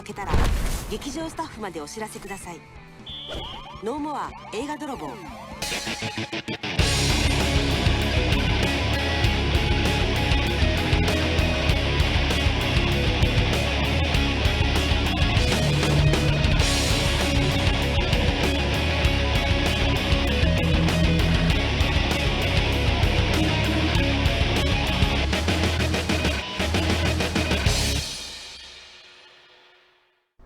けたら劇場スタッフまでお知らせください。ノーモア映画泥棒。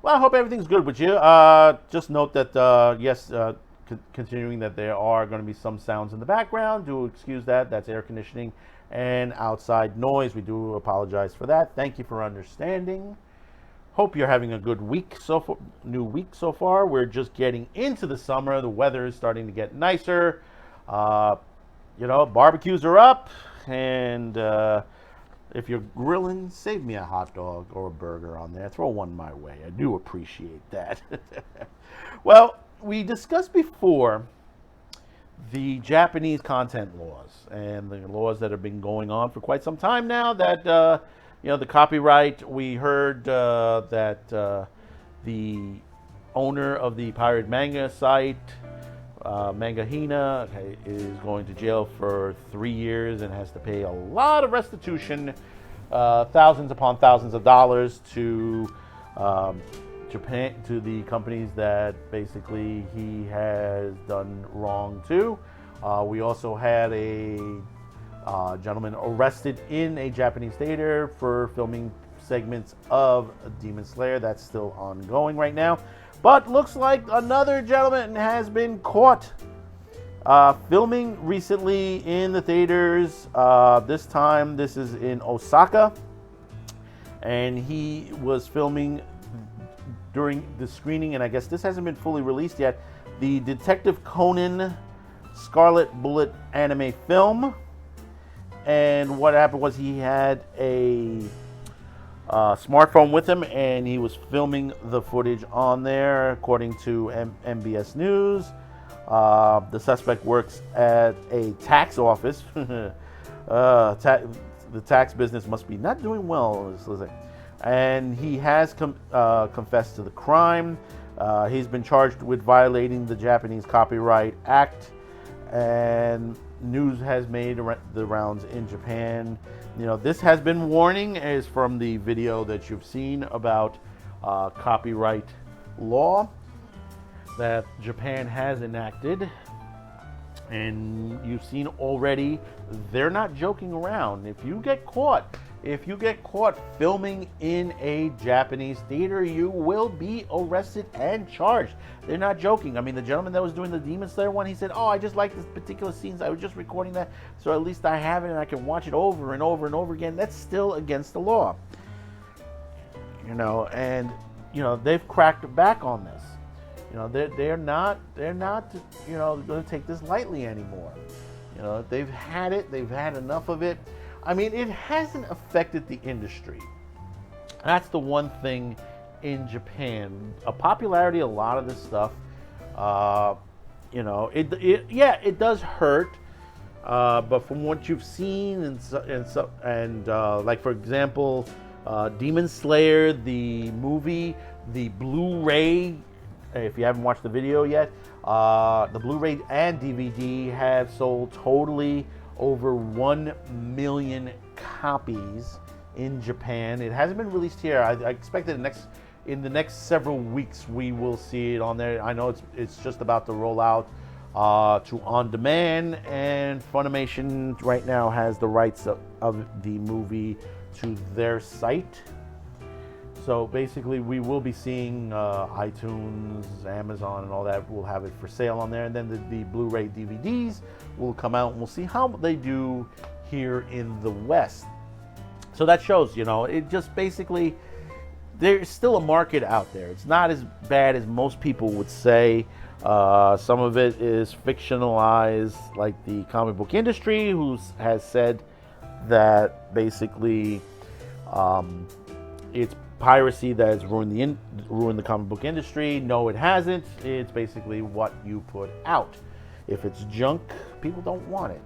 Well, I hope everything's good with you. Just note that, yes, continuing that there are going to be some sounds in the background. Do excuse that. That's air conditioning and outside noise. We do apologize for that. Thank you for understanding. Hope you're having a good week new week so far. We're just getting into the summer. The weather is starting to get nicer. Barbecues are up, and if you're grilling, save me a hot dog or a burger on there. Throw one my way. I do appreciate that. Well, we discussed before the Japanese content laws and the laws that have been going on for quite some time now. That the copyright. We heard that the owner of the pirate manga site, Manga Hina, is going to jail for 3 years and has to pay a lot of restitution, thousands upon thousands of dollars to Japan, to the companies that basically he has done wrong to. We also had a gentleman arrested in a Japanese theater for filming segments of Demon Slayer. That's still ongoing right now. But looks like another gentleman has been caught filming recently in the theaters. This time, this is in Osaka. And he was filming during the screening, and I guess this hasn't been fully released yet, the Detective Conan Scarlet Bullet anime film. And what happened was he had a smartphone with him, and he was filming the footage on there, according to MBS News. The suspect works at a tax office. The tax business must be not doing well, and he has confessed to the crime. He's been charged with violating the Japanese Copyright Act, and news has made the rounds in Japan. This has been warning, is from the video that you've seen about copyright law that Japan has enacted. And you've seen already, they're not joking around. If you get caught filming in a Japanese theater, you will be arrested and charged. They're not joking. I mean, the gentleman that was doing the Demon Slayer one, he said, "Oh, I just like this particular scenes. I was just recording that, so at least I have it and I can watch it over and over and over again." That's still against the law. And they've cracked back on this. They're not going to take this lightly anymore. They've had it. They've had enough of it. I mean, it hasn't affected the industry. That's the one thing in Japan. A popularity, a lot of this stuff, it does hurt. But from what you've seen, like for example, Demon Slayer, the movie, the Blu-ray. If you haven't watched the video yet, the Blu-ray and DVD have sold totally over 1 million copies in Japan. It hasn't been released here. I expect that in the next several weeks we will see it on there. I know it's just about to roll out to on demand, and Funimation right now has the rights of the movie to their site. So basically, we will be seeing iTunes, Amazon, and all that will have it for sale on there. And then the Blu-ray DVDs will come out, and we'll see how they do here in the West. So that shows, it just basically, there's still a market out there. It's not as bad as most people would say. Some of it is fictionalized, like the comic book industry, who has said that basically it's piracy that has ruined the comic book industry. No, it hasn't. It's basically what you put out. If it's junk, people don't want it.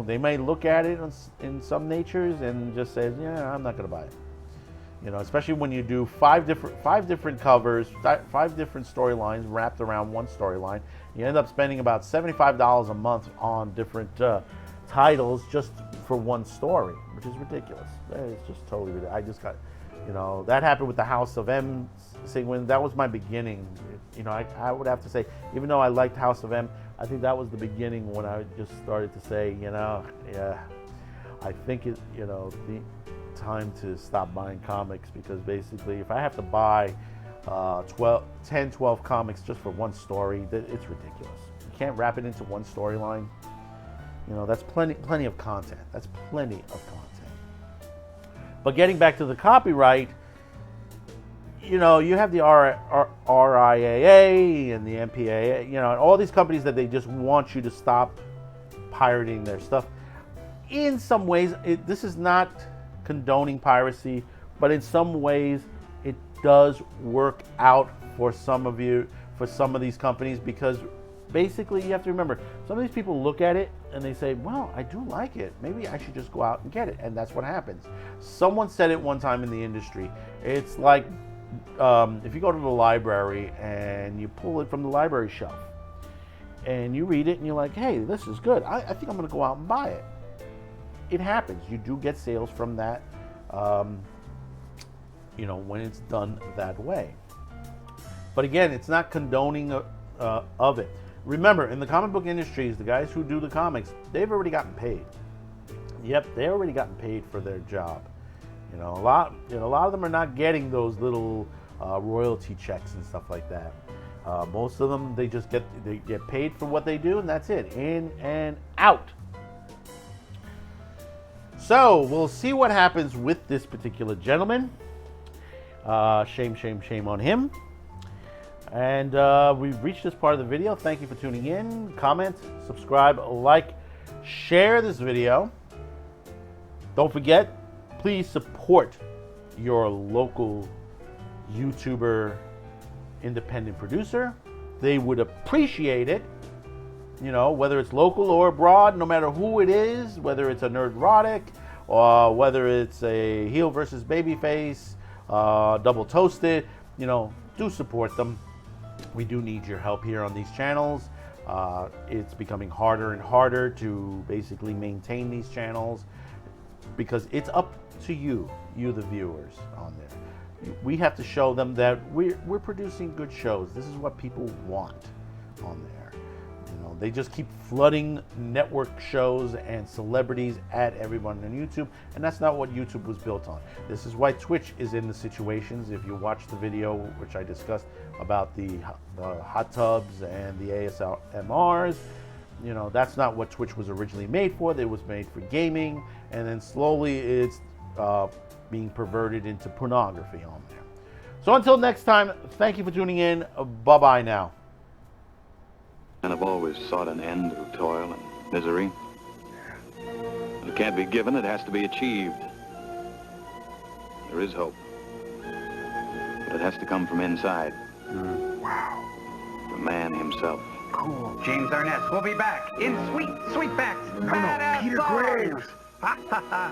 They may look at it in some natures and just say, "Yeah, I'm not going to buy it." You know, especially when you do five different covers, 5 different storylines wrapped around one storyline, you end up spending about $75 a month on different titles just for one story, which is ridiculous. It's just totally ridiculous. I just got, you know, that happened with the House of M sequence. That was my beginning. You know, I would have to say, even though I liked House of M, I think that was the beginning when I just started to say, you know, yeah, I think it, you know, the time to stop buying comics, because basically if I have to buy 10, 12 comics just for one story, it's ridiculous. You can't wrap it into one storyline. You know, that's plenty of content. That's plenty of content. But getting back to the copyright, you know, you have the RIAA and the MPAA, you know, and all these companies that they just want you to stop pirating their stuff. In some ways, this is not condoning piracy, but in some ways it does work out for some of these companies, because basically you have to remember, some of these people look at it and they say, well, I do like it, maybe I should just go out and get it, and that's what happens. Someone said it one time in the industry, it's like if you go to the library and you pull it from the library shelf and you read it and you're like, hey, this is good, I think I'm going to go out and buy it. It happens. You do get sales from that, you know, when it's done that way. But again, it's not condoning of it. Remember, in the comic book industries, the guys who do the comics, they've already gotten paid. Yep, they've already gotten paid for their job. You know, a lot of them are not getting those little royalty checks and stuff like that. Most of them, they get paid for what they do, and that's it. In and out. So we'll see what happens with this particular gentleman. Shame on him. And we've reached this part of the video. Thank you for tuning in. Comment, subscribe, like, share this video. Don't forget, please support your local YouTuber independent producer. They would appreciate it. You know, whether it's local or abroad, no matter who it is, whether it's a Nerdrotic, or whether it's a heel versus babyface, double toasted, you know, do support them. We do need your help here on these channels. It's becoming harder and harder to basically maintain these channels, because it's up to you the viewers on there. We have to show them that we're producing good shows. This is what people want on there. You know, they just keep flooding network shows and celebrities at everyone on YouTube, and that's not what YouTube was built on. This is why Twitch is in the situations. If you watch the video which I discussed about the hot tubs and the ASMRs, you know, that's not what Twitch was originally made for. It was made for gaming, and then slowly it's being perverted into pornography on there. So until next time, thank you for tuning in. Bye-bye now. And have always sought an end of toil and misery. If it can't be given, it has to be achieved. There is hope. But it has to come from inside. Wow. The man himself. Cool. James Arness will be back in Sweet Facts. No, Peter Graves. Ha ha ha.